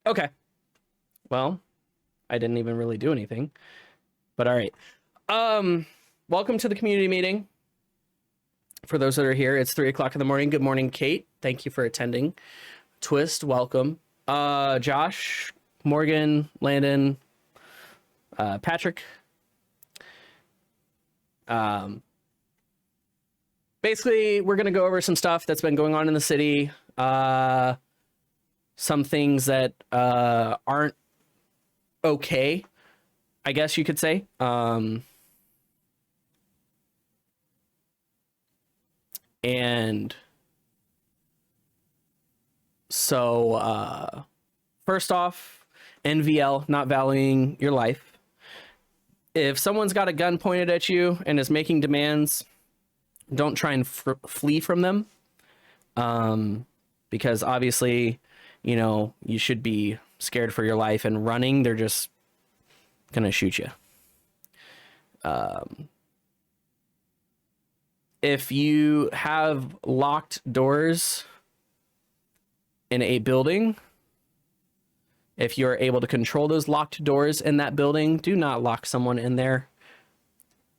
Okay. Well, I didn't even really do anything, but all right. Welcome to the community meeting. For those that are here, it's 3:00 in the morning. Good morning, Kate. Thank you for attending. Twist, welcome. Josh, Morgan, Landon, Patrick. Basically, we're gonna go over some stuff that's been going on in the city. Some things that aren't okay, I guess you could say. And so first off, NVL, not valuing your life. If someone's got a gun pointed at you and is making demands, don't try and flee from them, because obviously, you know, you should be scared for your life, and running, they're just gonna shoot you. If you have locked doors in a building, if you're able to control those locked doors in that building, do not lock someone in there,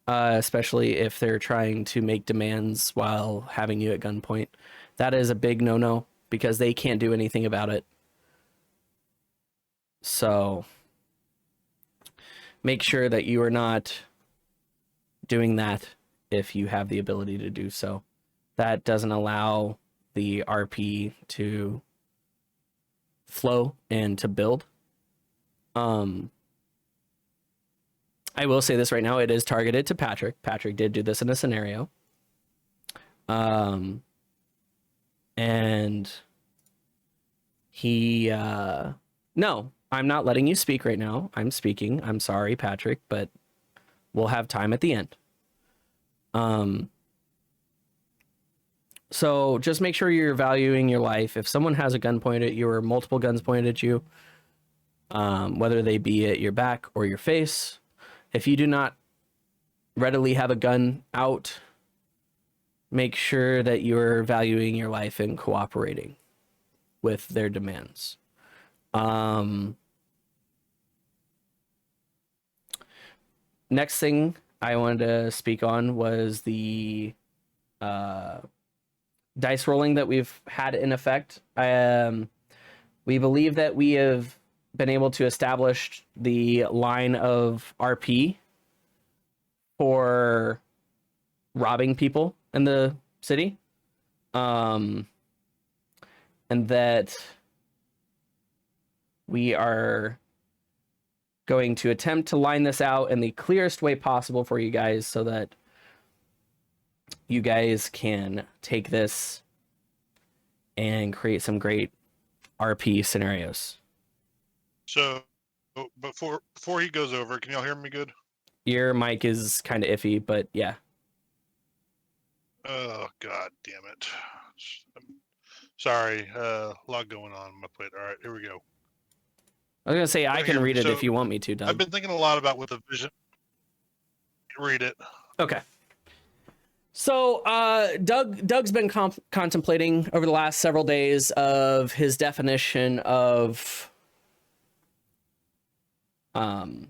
especially if they're trying to make demands while having you at gunpoint. That is a big no-no because they can't do anything about it. So make sure that you are not doing that if you have the ability to do so. That doesn't allow the RP to flow and to build. I will say this right now, it is targeted to Patrick. Patrick did do this in a scenario. And he no, I'm not letting you speak right now. I'm speaking. I'm sorry, Patrick, but we'll have time at the end. So just make sure you're valuing your life. If someone has a gun pointed at you or multiple guns pointed at you, whether they be at your back or your face, if you do not readily have a gun out, make sure that you're valuing your life and cooperating with their demands. Next thing I wanted to speak on was the dice rolling that we've had in effect. We believe that we have been able to establish the line of RP for robbing people in the city. And that we are going to attempt to line this out in the clearest way possible for you guys so that you guys can take this and create some great RP scenarios. So before he goes over, can y'all hear me good? Your mic is kind of iffy, but yeah. Oh, God damn it. Sorry, a lot going on my plate. All right, here we go. I was going to say, I can read it if you want me to, Doug. I've been thinking a lot about what the vision... Read it. Okay. So Doug's been contemplating over the last several days of his definition of RP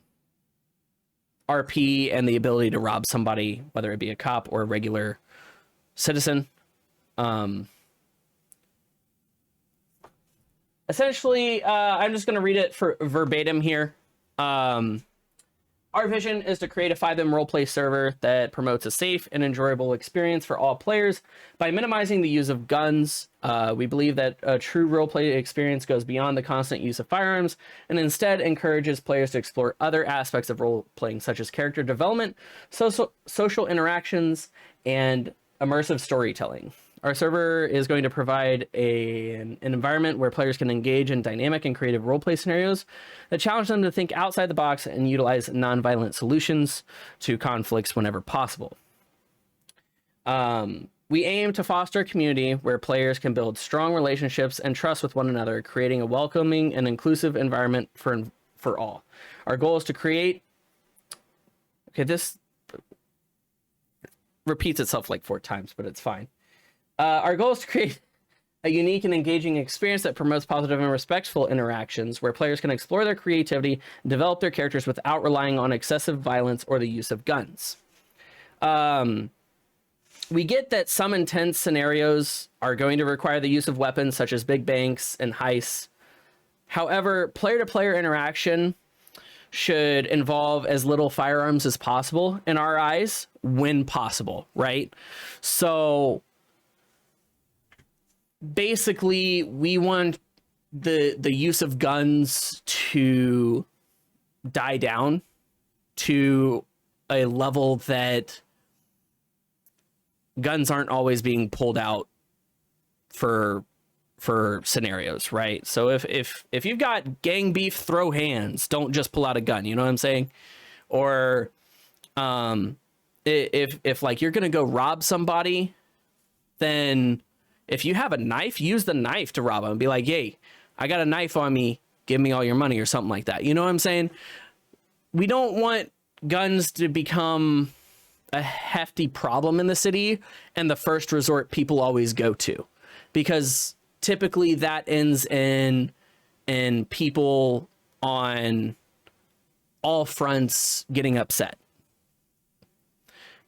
and the ability to rob somebody, whether it be a cop or a regular citizen. Essentially, I'm just going to read it for verbatim here. Our vision is to create a 5M roleplay server that promotes a safe and enjoyable experience for all players by minimizing the use of guns. We believe that a true roleplay experience goes beyond the constant use of firearms and instead encourages players to explore other aspects of role-playing, such as character development, social interactions, and immersive storytelling. Our server is going to provide an environment where players can engage in dynamic and creative roleplay scenarios that challenge them to think outside the box and utilize nonviolent solutions to conflicts whenever possible. We aim to foster a community where players can build strong relationships and trust with one another, creating a welcoming and inclusive environment for all. Our goal is to create... Okay, this repeats itself like 4 times, but it's fine. Our goal is to create a unique and engaging experience that promotes positive and respectful interactions where players can explore their creativity and develop their characters without relying on excessive violence or the use of guns. We get that some intense scenarios are going to require the use of weapons such as big banks and heists. However, player-to-player interaction should involve as little firearms as possible in our eyes when possible, right? So basically, we want the use of guns to die down to a level that guns aren't always being pulled out for scenarios, right? So if you've got gang beef, throw hands, don't just pull out a gun, you know what I'm saying? Or if like you're gonna go rob somebody, then if you have a knife, use the knife to rob them. Be like, hey, I got a knife on me, give me all your money, or something like that. You know what I'm saying? We don't want guns to become a hefty problem in the city and the first resort people always go to, because typically that ends in people on all fronts getting upset.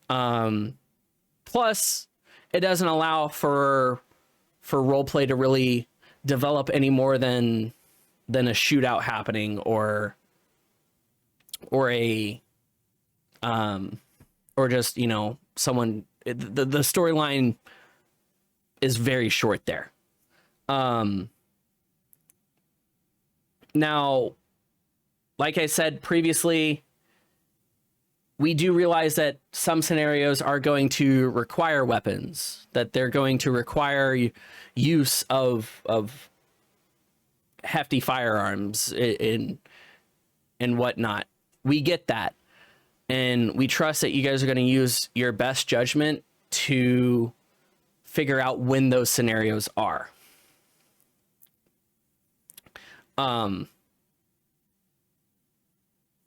Plus, it doesn't allow for roleplay to really develop any more than a shootout happening or a or just, you know, someone, the storyline is very short there. Now, like I said previously, we do realize that some scenarios are going to require weapons, that they're going to require use of hefty firearms and whatnot. We get that. And we trust that you guys are going to use your best judgment to figure out when those scenarios are.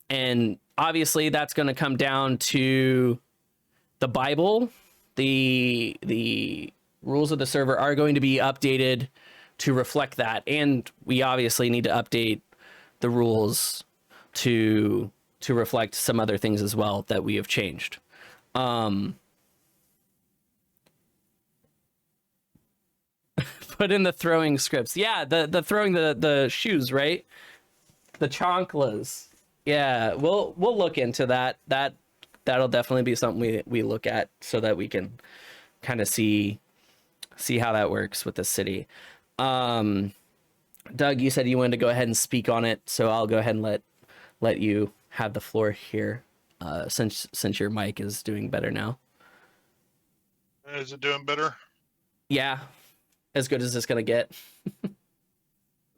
And obviously that's going to come down to the Bible. The rules of the server are going to be updated to reflect that. And we obviously need to update the rules to reflect some other things as well that we have changed. Put in the throwing scripts. Yeah, the throwing the shoes, right? The chanclas. Yeah, we'll look into that. That'll definitely be something we look at so that we can kind of see how that works with the city. Doug, you said you wanted to go ahead and speak on it, so I'll go ahead and let you have the floor here, since your mic is doing better now. Is it doing better? Yeah, as good as it's gonna get.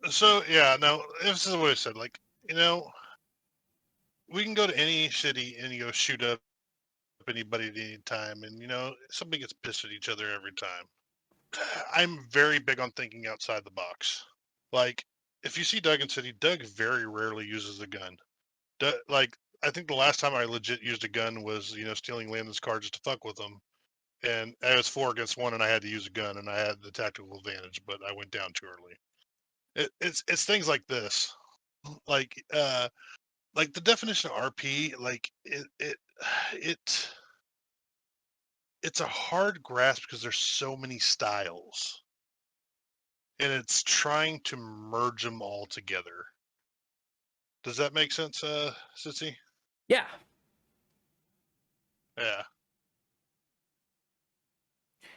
So yeah, no, this is what I said. Like, you know, we can go to any city and go shoot up anybody at any time, and you know, somebody gets pissed at each other every time. I'm very big on thinking outside the box. Like, if you see Doug in City, Doug very rarely uses a gun. Like, I think the last time I legit used a gun was, you know, stealing Landon's car just to fuck with him. And I was 4 against 1 and I had to use a gun and I had the tactical advantage, but I went down too early. It's things like this. Like the definition of RP, like it's a hard grasp because there's so many styles. And it's trying to merge them all together. Does that make sense, Sissy? Yeah. Yeah.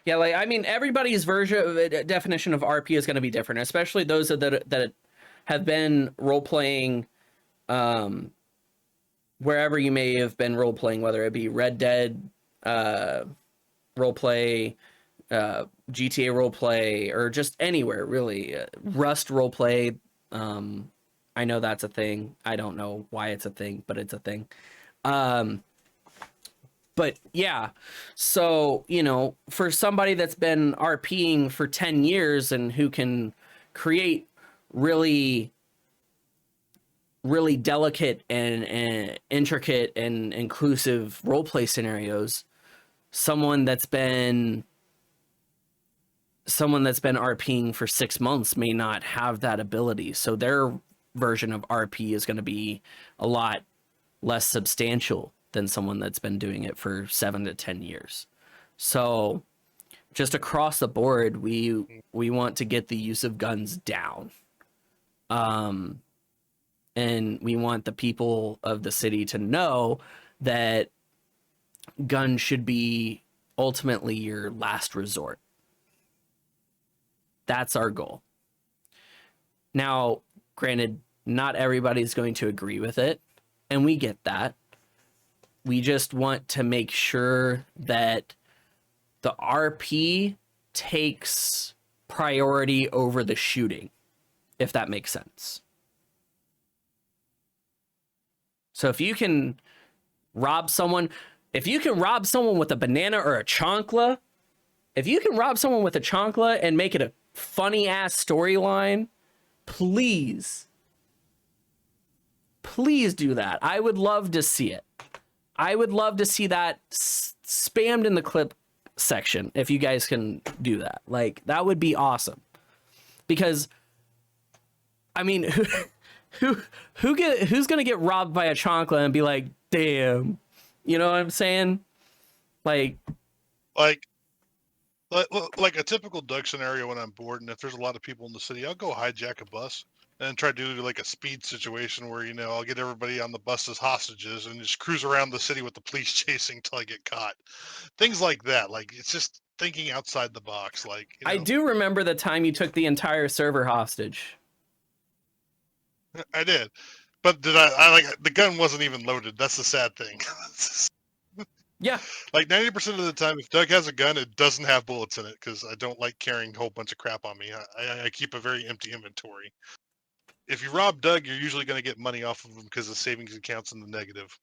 Yeah, like, I mean, everybody's definition of RP is going to be different, especially those that have been role playing, wherever you may have been role playing, whether it be Red Dead role play, GTA role play, or just anywhere really. Rust role play. I know that's a thing. I don't know why it's a thing, but it's a thing. But yeah, so, you know, for somebody that's been RPing for 10 years and who can create really, really delicate and intricate and inclusive roleplay scenarios, someone that's been someone that's been RPing for 6 months may not have that ability. So their version of RP is going to be a lot less substantial than someone that's been doing it for 7 to 10 years. So just across the board, we want to get the use of guns down. And we want the people of the city to know that guns should be ultimately your last resort. That's our goal. Now, granted, not everybody's going to agree with it, and we get that. We just want to make sure that the RP takes priority over the shooting, if that makes sense. So if you can rob someone with a banana or a chancla, if you can rob someone with a chancla and make it a funny ass storyline, please do that. I would love to see it. I would love to see that spammed in the clip section if you guys can do that. Like, that would be awesome. Because I mean, who's gonna get robbed by a chancla and be like, damn, you know what I'm saying? Like a typical Doug scenario when I'm bored, and if there's a lot of people in the city, I'll go hijack a bus and try to do like a speed situation where, I'll get everybody on the bus as hostages and just cruise around the city with the police chasing till I get caught. Things like that. Like, it's just thinking outside the box. Like, I do remember the time you took the entire server hostage. I did, but I like, the gun wasn't even loaded. That's the sad thing. Yeah. Like 90% of the time, if Doug has a gun, it doesn't have bullets in it because I don't like carrying a whole bunch of crap on me. I keep a very empty inventory. If you rob Doug, you're usually going to get money off of him because the savings account's in the negative.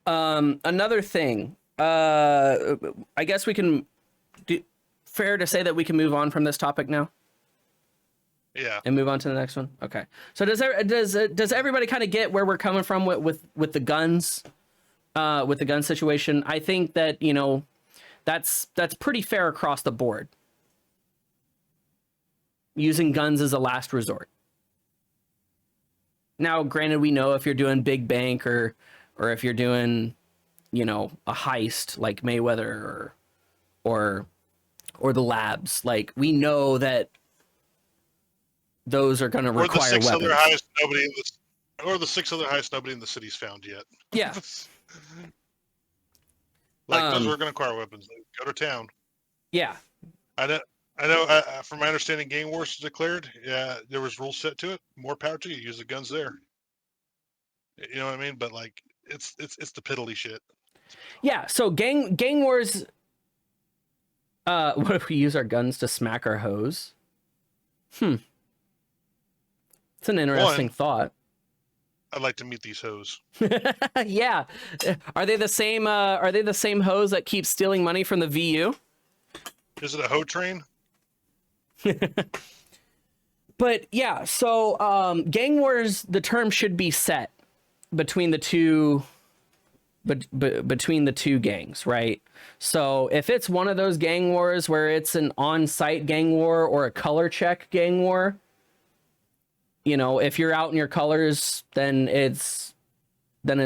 Another thing, I guess we can fair to say that we can move on from this topic now. Yeah. And move on to the next one. Okay. So does everybody kind of get where we're coming from with the guns, with the gun situation? I think that, that's pretty fair across the board. Using guns as a last resort. Now, granted, we know if you're doing big bank or if you're doing, a heist like Mayweather or the labs, like, we know that those are going to require weapons. Or the 6 other heists nobody in the city's found yet. Yeah. Like, those are going to require weapons. Go to town. Yeah. I know. From my understanding, Gang Wars is declared. Yeah, there was rules set to it. More power to you. Use the guns there. You know what I mean? But like, it's the piddly shit. Yeah. So gang wars. What if we use our guns to smack our hoes? It's an interesting thought. I'd like to meet these hoes. Yeah. Are they the same? Are they the same hoes that keep stealing money from the VU? Is it a hoe train? But yeah, so gang wars, the term should be set between the two, between the two gangs, right? So if it's one of those gang wars where it's an on-site gang war or a color check gang war, if you're out in your colors, then it's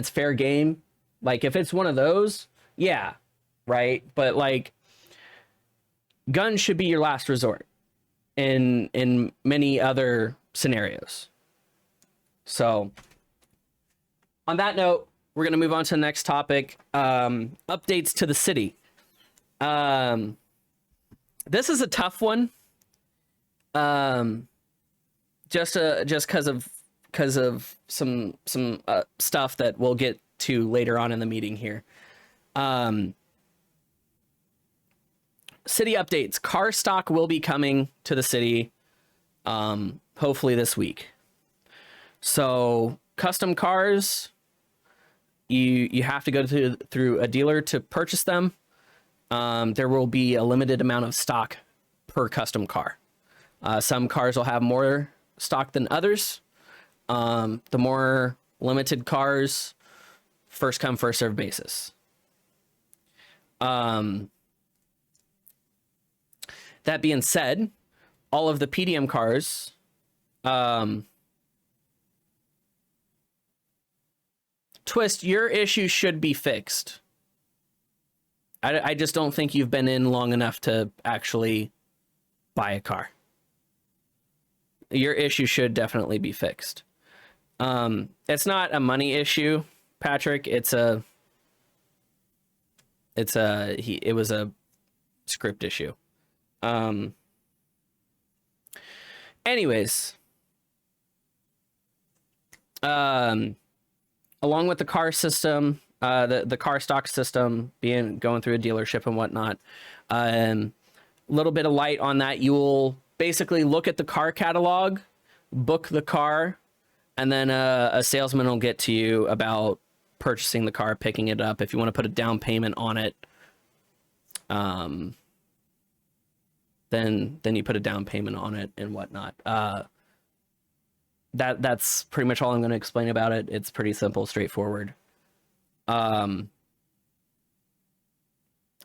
fair game. Like, if it's one of those, yeah, right? But like, guns should be your last resort in many other scenarios. So on that note, we're going to move on to the next topic. Updates to the city. This is a tough one. Just because of some stuff that we'll get to later on in the meeting here. City updates. Car stock will be coming to the city, hopefully this week. So custom cars, you have to go through a dealer to purchase them. There will be a limited amount of stock per custom car. Some cars will have more stock than others. The more limited cars, first come, first served basis. That being said, all of the PDM cars, Twist, your issue should be fixed. I just don't think you've been in long enough to actually buy a car. Your issue should definitely be fixed. It's not a money issue, Patrick. It was a script issue. Anyways, along with the car system, the car stock system going through a dealership and whatnot, a little bit of light on that. You'll basically look at the car catalog, book the car, and then a salesman will get to you about purchasing the car, picking it up. If you want to put a down payment on it, then you put a down payment on it and whatnot. That's pretty much all I'm going to explain about it. It's pretty simple, straightforward.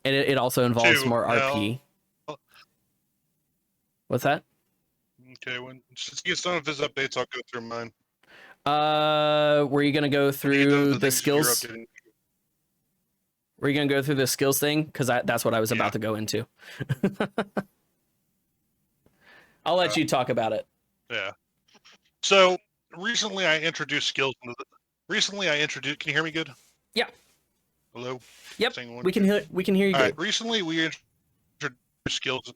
It also involves more RP. What's that? Okay, since he gets done with his updates, I'll go through mine. Were you gonna go through the skills? Were you gonna go through the skills thing? Because that's what I was about to go into. I'll let you talk about it. Yeah. So recently, I introduced skills. Can you hear me good? Yeah. Hello. Yep. We can hear you good. Right. Recently, we introduced skills.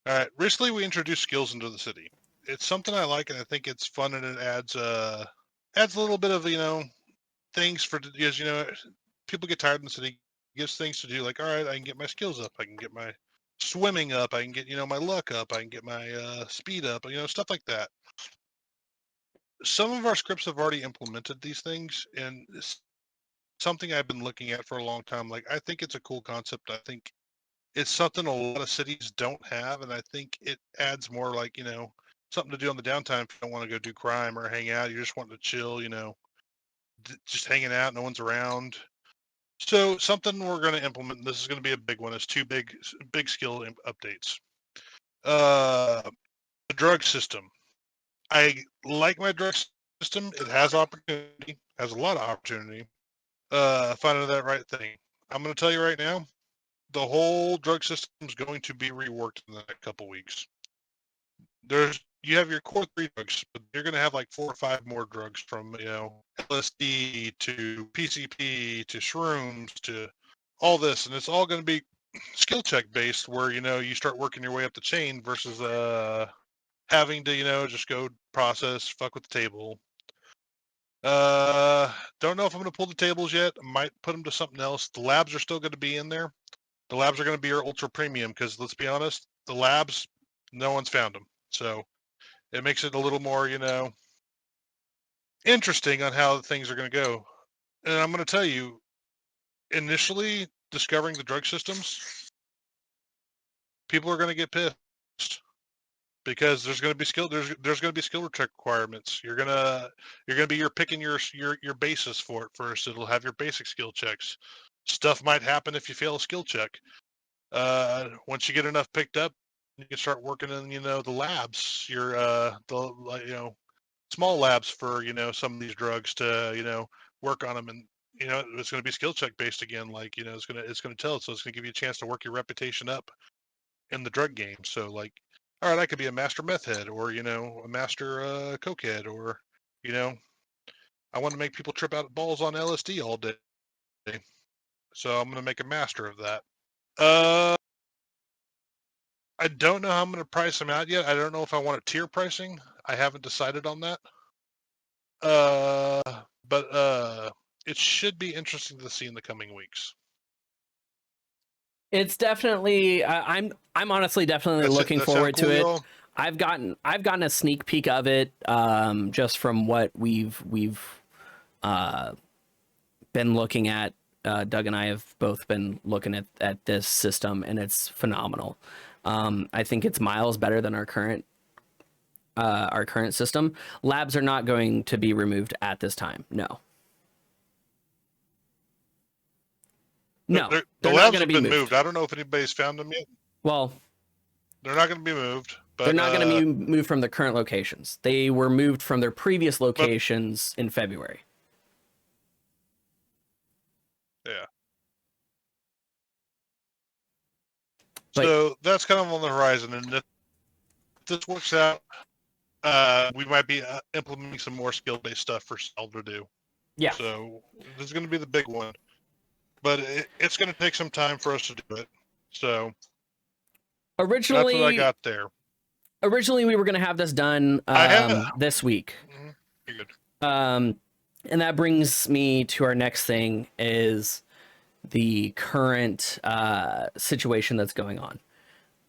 All right. Recently, we introduced skills into the city. It's something I like, and I think it's fun, and it adds a little bit of things because people get tired in the city. It gives things to do, like, all right, I can get my skills up, I can get my swimming up, I can get my luck up, I can get my speed up, stuff like that. Some of our scripts have already implemented these things, and it's something I've been looking at for a long time. Like, I think it's a cool concept. I think it's something a lot of cities don't have, and I think it adds more, like, something to do on the downtime if you don't want to go do crime or hang out. You just want to chill, just hanging out, no one's around. So something we're going to implement, and this is going to be a big one, is two big skill updates. The drug system. I like my drug system. It has opportunity, has a lot of opportunity. Finding that right thing. I'm going to tell you right now, the whole drug system is going to be reworked in the next couple weeks. You have your core 3 drugs, but you're going to have like 4 or 5 more drugs, from LSD to PCP to shrooms to all this, and it's all going to be skill check based, where you start working your way up the chain versus having to just go process, fuck with the table. Don't know if I'm going to pull the tables yet. I might put them to something else. The labs are still going to be in there. The labs are going to be your ultra premium, because let's be honest, the labs, no one's found them. So it makes it a little more, interesting on how things are going to go. And I'm going to tell you, initially discovering the drug systems, people are going to get pissed, because there's going to be skill. There's going to be skill requirements. You're gonna be picking your basis for it first. It'll have your basic skill checks. Stuff might happen if you fail a skill check. Once you get enough picked up, you can start working in the labs. Small labs for some of these drugs to work on them, and it's going to be skill check based again. Like it's going to tell. So it's going to give you a chance to work your reputation up in the drug game. So, like, all right, I could be a master meth head, or a master coke head, or I want to make people trip out balls on LSD all day. So I'm going to make a master of that. I don't know how I'm going to price them out yet. I don't know if I want a tier pricing. I haven't decided on that. But it should be interesting to see in the coming weeks. It's definitely. I'm honestly definitely looking forward to it. Y'all? I've gotten a sneak peek of it, just from what we've been looking at. Doug and I have both been looking at this system, and it's phenomenal. I think it's miles better than our current system. Labs are not going to be removed at this time. No. No, the they're labs not going to have be been moved. moved. I don't know if anybody's found them yet. Well, They're not going to be moved. But, They're not going to be moved from their current locations. They were moved from their previous locations in February. Yeah. But, so that's kind of on the horizon, and if this works out, we might be implementing some more skill-based stuff for Sal to do. yeah. So this is going to be the big one, but it's going to take some time for us to do it. So Originally, that's what I got there. Originally, we were going to have this done this week. Good. And that brings me to our next thing is the current situation that's going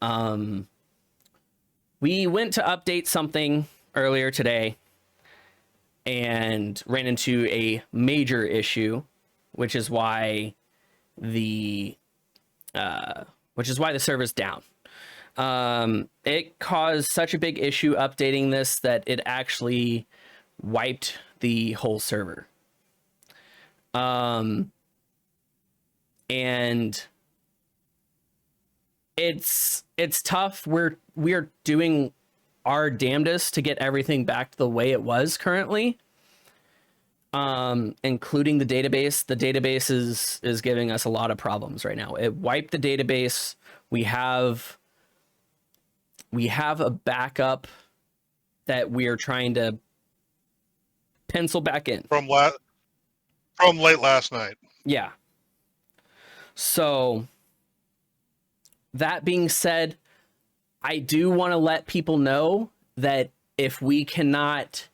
on. We went to update something earlier today and ran into a major issue, which is why the server's down. It caused such a big issue updating this that it actually wiped the whole server. And it's tough. We're doing our damnedest to get everything back to the way it was currently. Including the database. The database is giving us a lot of problems right now. It wiped the database. We have a backup that we're trying to pencil back in from late last night. Yeah. So that being said, I do want to let people know that if we cannot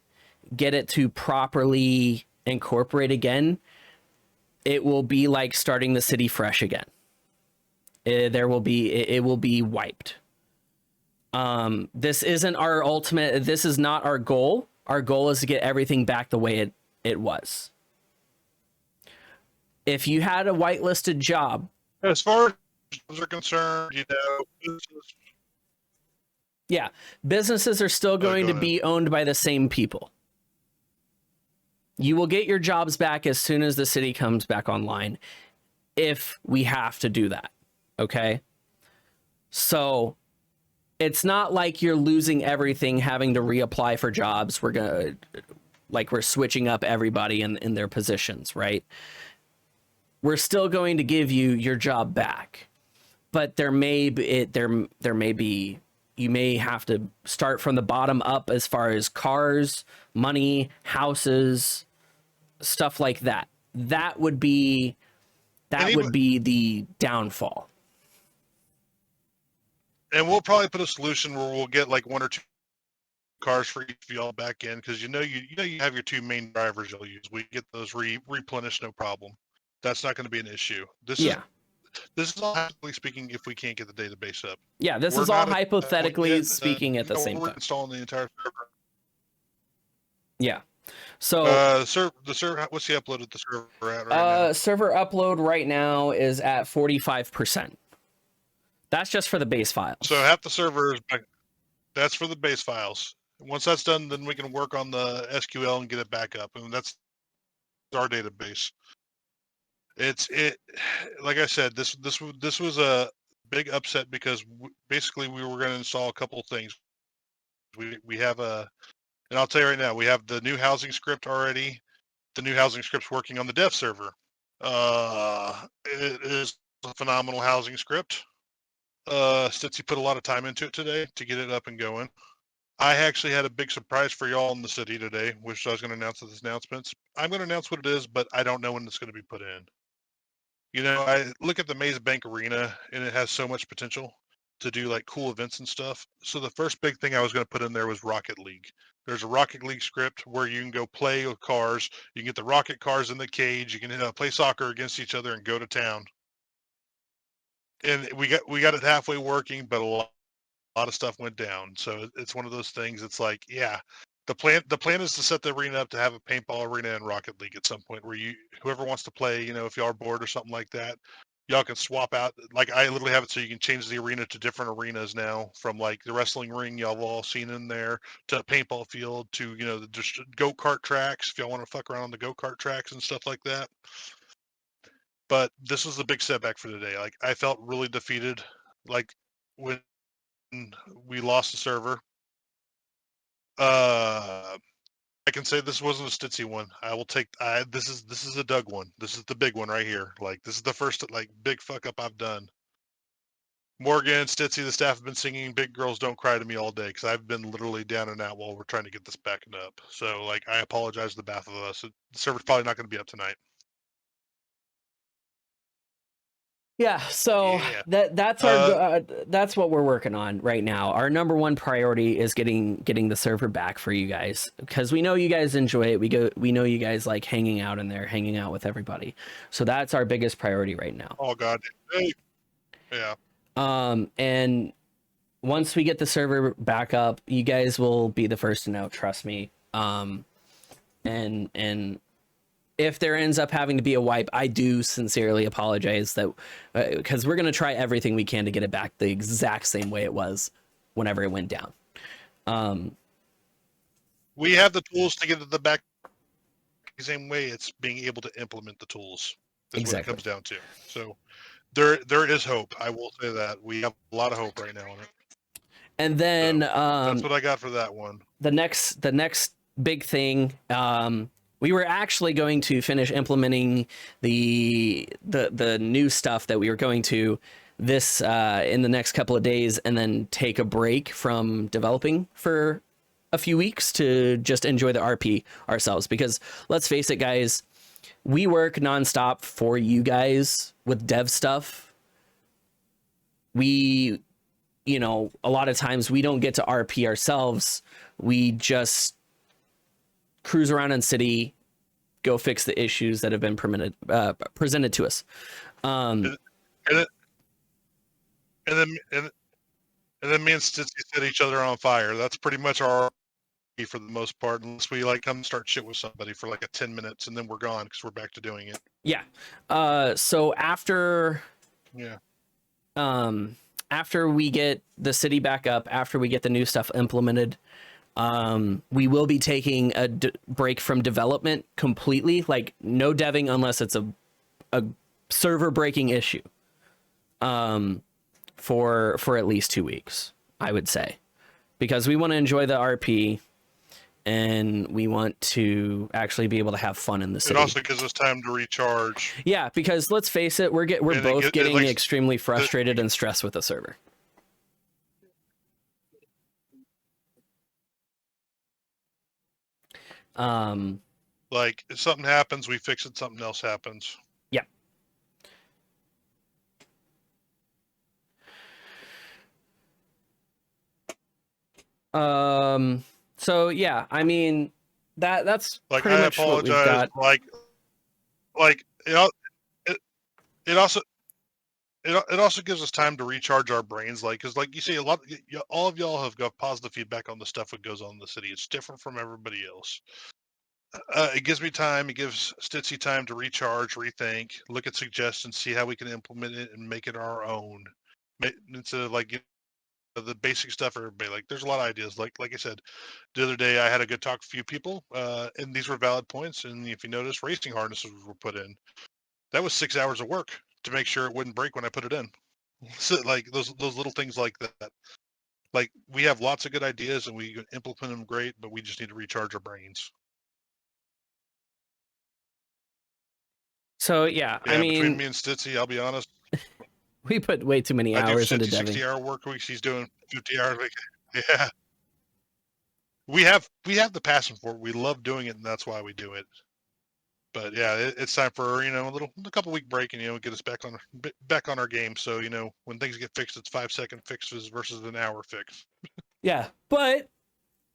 get it to properly incorporate again, it will be like starting the city fresh again. It will be wiped. This isn't our ultimate. This is not our goal. Our goal is to get everything back the way it was. If you had a whitelisted job, as far as jobs are concerned, yeah, businesses are still going to be owned by the same people. You will get your jobs back as soon as the city comes back online, if we have to do that. Okay. So it's not like you're losing everything, having to reapply for jobs. We're switching up everybody in their positions, right? We're still going to give you your job back, but you may have to start from the bottom up as far as cars, money, houses, stuff like that. That would be the downfall. And we'll probably put a solution where we'll get like 1 or 2 cars for each of y'all back in, because you have your 2 main drivers you'll use. We get those replenished, no problem. That's not going to be an issue. This is all hypothetically speaking if we can't get the database up. Yeah, this is all hypothetically speaking at the same time. We're installing the entire server. Yeah. So the server, what's the upload at the server at right now? Server upload right now is at 45%. That's just for the base files. So half the server is back. That's for the base files. Once that's done, then we can work on the SQL and get it back up, and that's our database. Like I said, this was a big upset because basically we were going to install a couple of things. We have and I'll tell you right now, we have the new housing script already. The new housing script's working on the dev server. It is a phenomenal housing script. Stitzy put a lot of time into it today to get it up and going. I actually had a big surprise for y'all in the city today, which I was going to announce at this announcements. I'm going to announce what it is, but I don't know when it's going to be put in. I look at the Maze Bank Arena, and it has so much potential to do like cool events and stuff. So the first big thing I was going to put in there was Rocket League. There's a Rocket League script where you can go play with cars. You can get the rocket cars in the cage. You can play soccer against each other and go to town. And we got it halfway working, but a lot of stuff went down. So it's one of those things. It's like, yeah, the plan is to set the arena up to have a paintball arena and Rocket League at some point where whoever wants to play, if y'all are bored or something like that, y'all can swap out. Like I literally have it so you can change the arena to different arenas now, from like the wrestling ring y'all have all seen in there to a paintball field to the go-kart tracks if y'all want to fuck around on the go-kart tracks and stuff like that. But this was the big setback for today. Like I felt really defeated. Like when we lost the server. I can say this wasn't a Stitzy one. I will take. This is a Doug one. This is the big one right here. Like this is the first like big fuck up I've done. Morgan, Stitzy, the staff have been singing "Big Girls Don't Cry" to me all day because I've been literally down and out while we're trying to get this backing up. So like, I apologize to the both of us. The server's probably not going to be up tonight. Yeah, so Yeah. that's what we're working on right now. Our number one priority is getting the server back for you guys because we know you guys enjoy it. We know you guys like hanging out in there, hanging out with everybody. So that's our biggest priority right now. Oh God. Hey. Yeah. And once we get the server back up, you guys will be the first to know, trust me. And if there ends up having to be a wipe, I do sincerely apologize that because we're going to try everything we can to get it back the exact same way it was whenever it went down. We have the tools to get it the back the same way. It's being able to implement the tools is what it comes down to. So there is hope. I will say that we have a lot of hope right now on it. And then that's what I got for that one. The next big thing, we were actually going to finish implementing the new stuff that we were going to this in the next couple of days, and then take a break from developing for a few weeks to just enjoy the RP ourselves. Because let's face it, guys, we work nonstop for you guys with dev stuff. We, you know, a lot of times we don't get to RP ourselves. We just cruise around in city, go fix the issues that have been presented to us. And then me and Stitzy set each other on fire. That's pretty much our RP for the most part, unless we like come start shit with somebody for like 10 minutes and then we're gone because we're back to doing it. Yeah. So after after we get the city back up, after we get the new stuff implemented, we will be taking a break from development completely, like no deving unless it's a server breaking issue, for at least 2 weeks, I would say, because we want to enjoy the RP and we want to actually be able to have fun in the city. It also gives us time to recharge. Yeah, because let's face it, we're both getting extremely frustrated and stressed with the server. Like if something happens, we fix it, something else happens. Yeah. So yeah, I mean that's like, pretty I much what we've apologize. got. Like it also gives us time to recharge our brains, like, because like you see, all of y'all have got positive feedback on the stuff that goes on in the city. It's different from everybody else. It gives me time. It gives Stitzy time to recharge, rethink, look at suggestions, see how we can implement it and make it our own. Instead of like, you know, the basic stuff for everybody. Like, there's a lot of ideas. Like I said, the other day I had a good talk with a few people, and these were valid points. And if you notice, racing harnesses were put in. That was 6 hours of work to make sure it wouldn't break when I put it in. So like those little things like that. Like, we have lots of good ideas and we can implement them great, but we just need to recharge our brains. So yeah, I mean, between me and Stitzy, I'll be honest, we put way too many hours into deving. 60-hour work weeks. He's doing 50 hours a week. Yeah, we have the passion for it. We love doing it, and that's why we do it. But yeah, it's time for, you know, a couple week break, and, you know, get us back on our game. So, you know, when things get fixed, it's 5-second fixes versus an hour fix. Yeah, but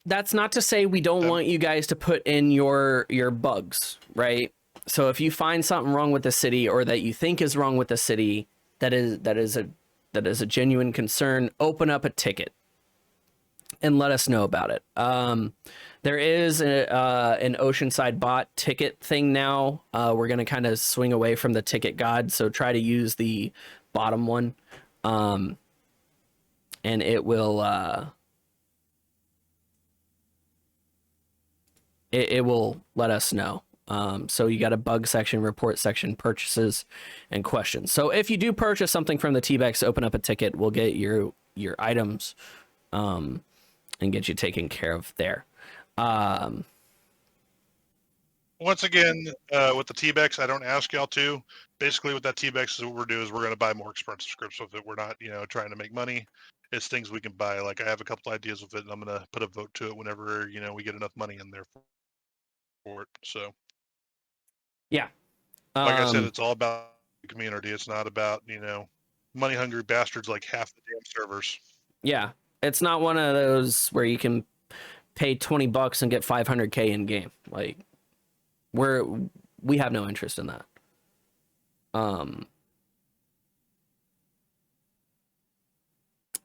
that's not to say we don't want you guys to put in your bugs, right? So if you find something wrong with the city, or that you think is wrong with the city, that is a genuine concern, open up a ticket and let us know about it. There is an Oceanside bot ticket thing now. We're going to kind of swing away from the ticket god, so try to use the bottom one. And it will it will let us know. So you got a bug section, report section, purchases, and questions. So if you do purchase something from the T-Bex, open up a ticket. We'll get your items, and get you taken care of there. Once again, with the T-Bex, I don't ask y'all to. Basically, with that T-Bex, what we're doing is we're going to buy more expensive scripts with it. We're not, trying to make money. It's things we can buy. Like, I have a couple ideas with it, and I'm going to put a vote to it whenever, we get enough money in there for it. So, Yeah. like I said, it's all about the community. It's not about, money-hungry bastards like half the damn servers. Yeah. It's not one of those where you can pay $20 and get 500K in game. Like, we have no interest in that.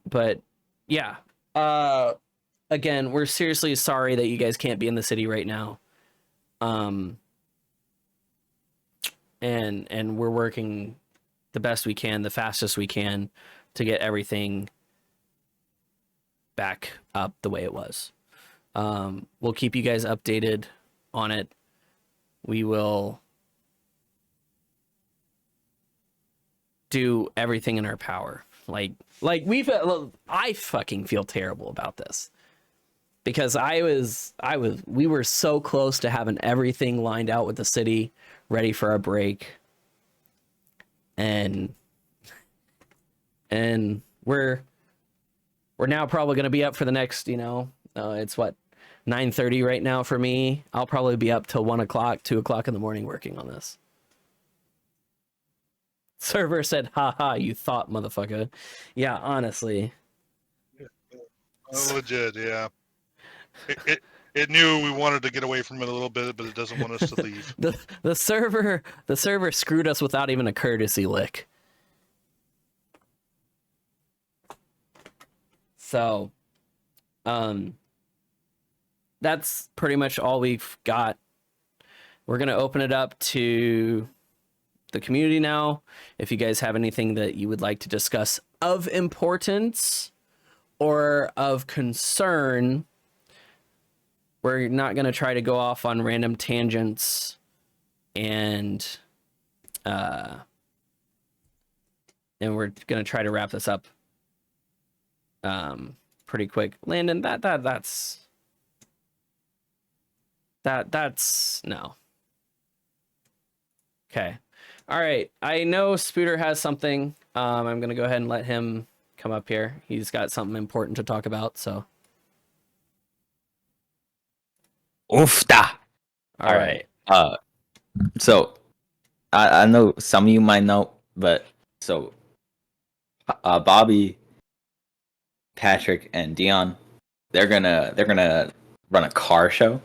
But yeah, again, we're seriously sorry that you guys can't be in the city right now. And we're working the best we can, the fastest we can, to get everything back up the way it was. We'll keep you guys updated on it. We will do everything in our power. Like I fucking feel terrible about this because we were so close to having everything lined out with the city ready for our break. And we're now probably going to be up for the next, it's what, 9:30 right now for me. I'll probably be up till 1 o'clock, 2 o'clock in the morning working on this. Server said, haha, you thought, motherfucker. Yeah, honestly. Legit, yeah. It knew we wanted to get away from it a little bit, but it doesn't want us to leave. The server screwed us without even a courtesy lick. So, that's pretty much all we've got. We're going to open it up to the community now. If you guys have anything that you would like to discuss of importance or of concern, we're not going to try to go off on random tangents and we're going to try to wrap this up pretty quick. Landon, that's no. Okay. All right. I know Spooter has something. I'm going to go ahead and let him come up here. He's got something important to talk about, so. Oofda. All right. So I know some of you might know, but so Bobby, Patrick, and Dion, they're gonna run a car show.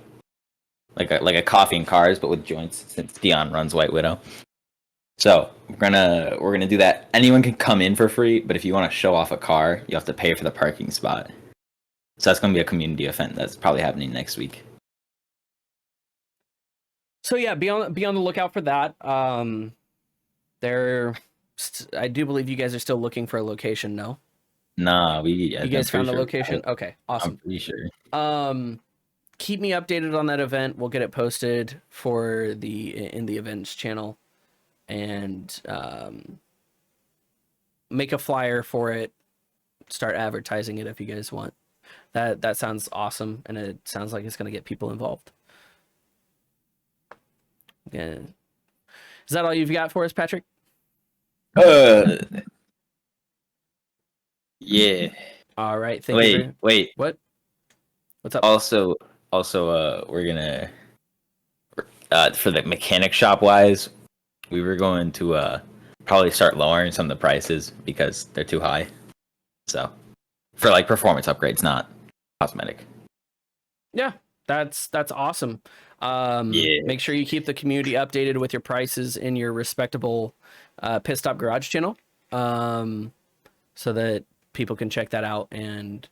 Like a coffee and cars, but with joints, since Dion runs White Widow. So we're gonna do that. Anyone can come in for free, but if you want to show off a car, you have to pay for the parking spot. So that's gonna be a community event that's probably happening next week. So yeah, be on the lookout for that. I do believe you guys are still looking for a location. No. Nah, you guys found the location. Okay, awesome. I'm pretty sure. Keep me updated on that event. We'll get it posted in the events channel, and make a flyer for it. Start advertising it if you guys want. That sounds awesome, and it sounds like it's going to get people involved. Yeah. Is that all you've got for us, Patrick? Yeah. All right. Wait. What? What's up? Also, we're gonna for the mechanic shop wise, we were going to probably start lowering some of the prices because they're too high. So, for like performance upgrades, not cosmetic. Yeah, that's awesome. Yeah. Make sure you keep the community updated with your prices in your respectable Pit Stop Garage channel, so that people can check that out and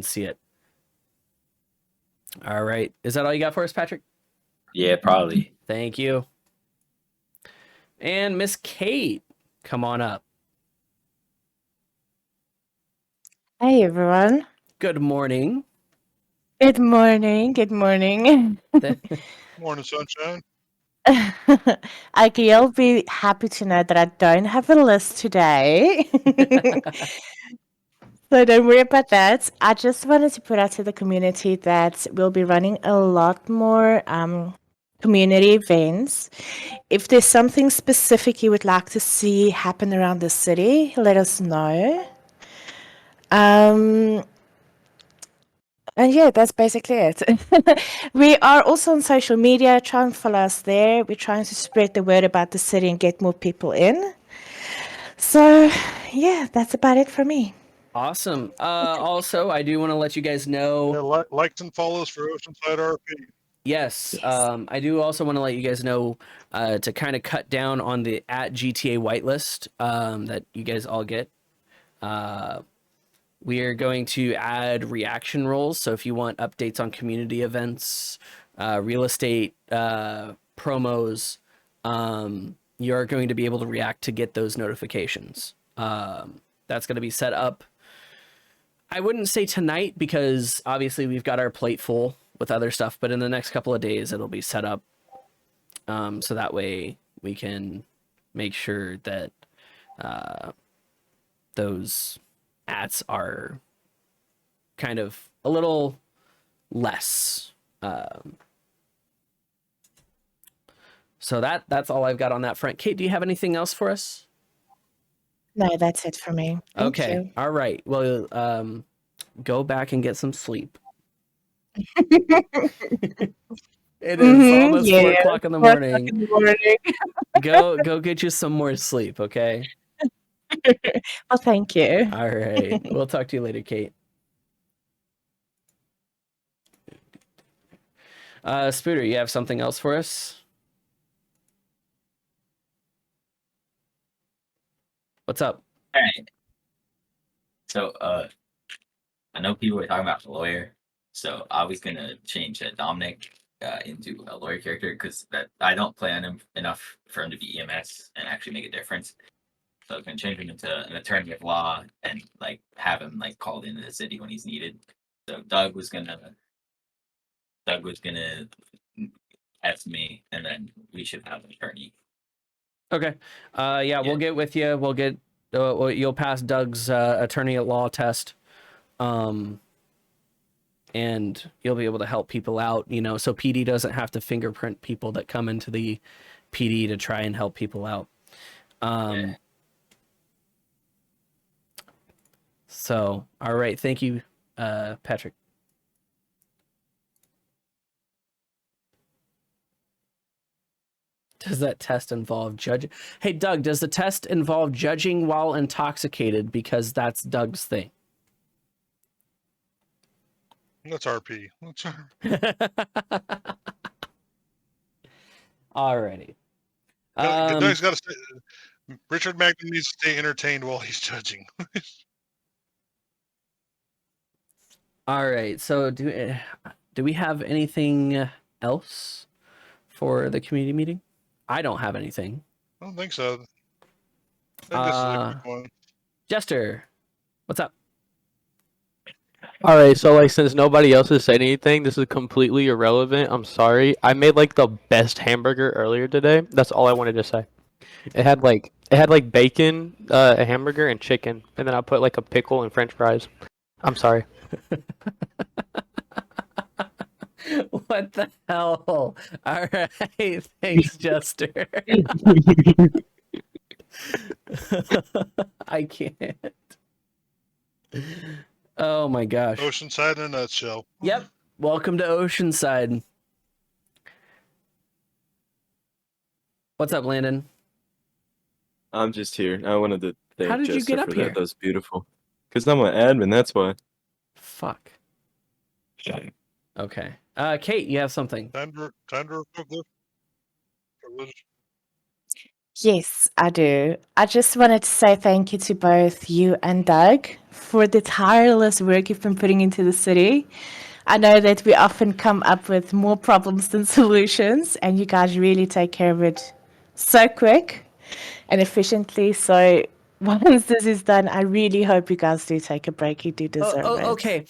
see it. All right. Is that all you got for us, Patrick? Yeah, probably. Thank you. And Miss Kate, come on up. Hey, everyone. Good morning. Good morning. Good morning. Morning, sunshine. Okay, you'll be happy to know that I don't have a list today. So don't worry about that. I just wanted to put out to the community that we'll be running a lot more community events. If there's something specific you would like to see happen around the city, let us know. And yeah, that's basically it. We are also on social media. Try and follow us there. We're trying to spread the word about the city and get more people in. So yeah, that's about it for me. Awesome. Also, I do want to let you guys know. Yeah, likes and follows for Oceanside RP. Yes, Yes. I do also want to let you guys know to kind of cut down on the at GTA whitelist that you guys all get. We are going to add reaction roles. So if you want updates on community events, real estate promos, you are going to be able to react to get those notifications. That's going to be set up. I wouldn't say tonight because obviously we've got our plate full with other stuff, but in the next couple of days it'll be set up. So that way we can make sure that those ads are kind of a little less. So that's all I've got on that front. Kate, do you have anything else for us? No, that's it for me. Thank Okay. you. All right. Well, go back and get some sleep. It is almost 4 o'clock in the 4 o'clock morning. in the morning. Go get you some more sleep, okay? Well, thank you. All right. We'll talk to you later, Kate. Spooter, you have something else for us? What's up? All right. So, I know people were talking about the lawyer, so I was gonna change Dominic into a lawyer character because that I don't play on him enough for him to be EMS and actually make a difference. So I was gonna change him into an attorney of law and like have him like called into the city when he's needed. So Doug was gonna ask me, and then we should have an attorney. Okay. Yeah, we'll get with you. We'll get you'll pass Doug's attorney at law test. And you'll be able to help people out, so PD doesn't have to fingerprint people that come into the PD to try and help people out. Yeah. So, all right. Thank you, Patrick. Does that test involve judging? Hey, Doug, does the test involve judging while intoxicated? Because that's Doug's thing. That's RP. Alrighty. Doug's got to stay. Richard Magnan needs to stay entertained while he's judging. All right. So do we have anything else for the community meeting? I don't have anything. I don't think so. I think this is a quick one. Jester, what's up? All right, so like since nobody else has said anything, this is completely irrelevant. I'm sorry. I made like the best hamburger earlier today. That's all I wanted to say. It had like bacon, a hamburger, and chicken, and then I put like a pickle and French fries. I'm sorry. What the hell? All right, thanks, Jester. I can't. Oh my gosh. Oceanside in a nutshell. Yep. Welcome to Oceanside. What's up, Landon? I'm just here. I wanted to thank How did you Jester get up for here? that. That was beautiful. Because I'm an admin, that's why. Fuck. Okay. Kate, you have something. Time to privilege. Yes, I do. I just wanted to say thank you to both you and Doug for the tireless work you've been putting into the city. I know that we often come up with more problems than solutions, and you guys really take care of it so quick and efficiently. So once this is done, I really hope you guys do take a break. You do deserve it. Okay.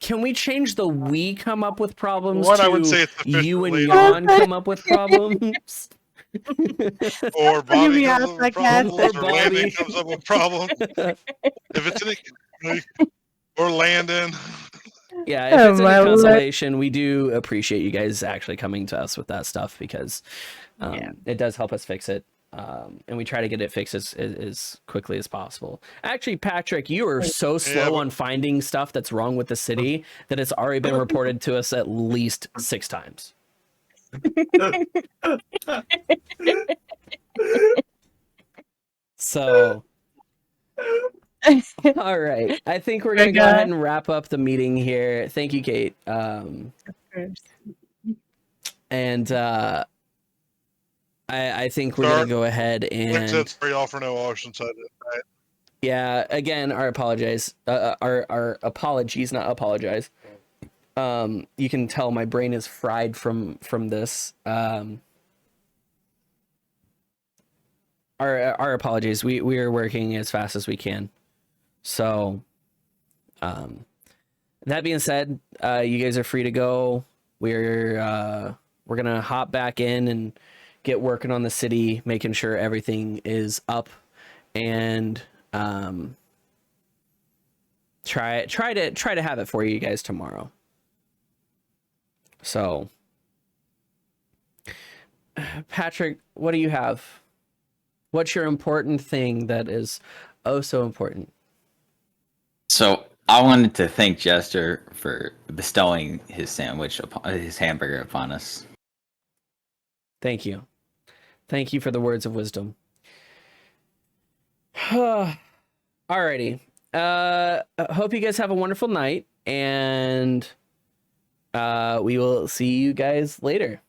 Can we change the we come up with problems One, to I would say it's you and efficient Jan come up with problems? Or Bobby me comes out up with like that. problems, or Bobby. Landon comes up with problems. If it's Or Landon. Yeah, if Oh, it's my any Lord. consolation, we do appreciate you guys actually coming to us with that stuff because Yeah. it does help us fix it. And we try to get it fixed as quickly as possible. Actually, Patrick, you are so slow but- on finding stuff that's wrong with the city that it's already been reported to us at least 6 times. So, all right. I think we're going to go ahead and wrap up the meeting here. Thank you, Kate. And I think we're going to go ahead Like I said, and sorry all for no Oceanside. Right? yeah, again, our apologies, not apologize. You can tell my brain is fried from this. Our apologies. We are working as fast as we can. So, that being said, you guys are free to go. We're gonna hop back in and get working on the city, making sure everything is up, and try to have it for you guys tomorrow. So, Patrick, what do you have? What's your important thing that is oh so important? So I wanted to thank Jester for bestowing his sandwich, his hamburger upon us. Thank you. Thank you for the words of wisdom. Alrighty. Hope you guys have a wonderful night, and we will see you guys later.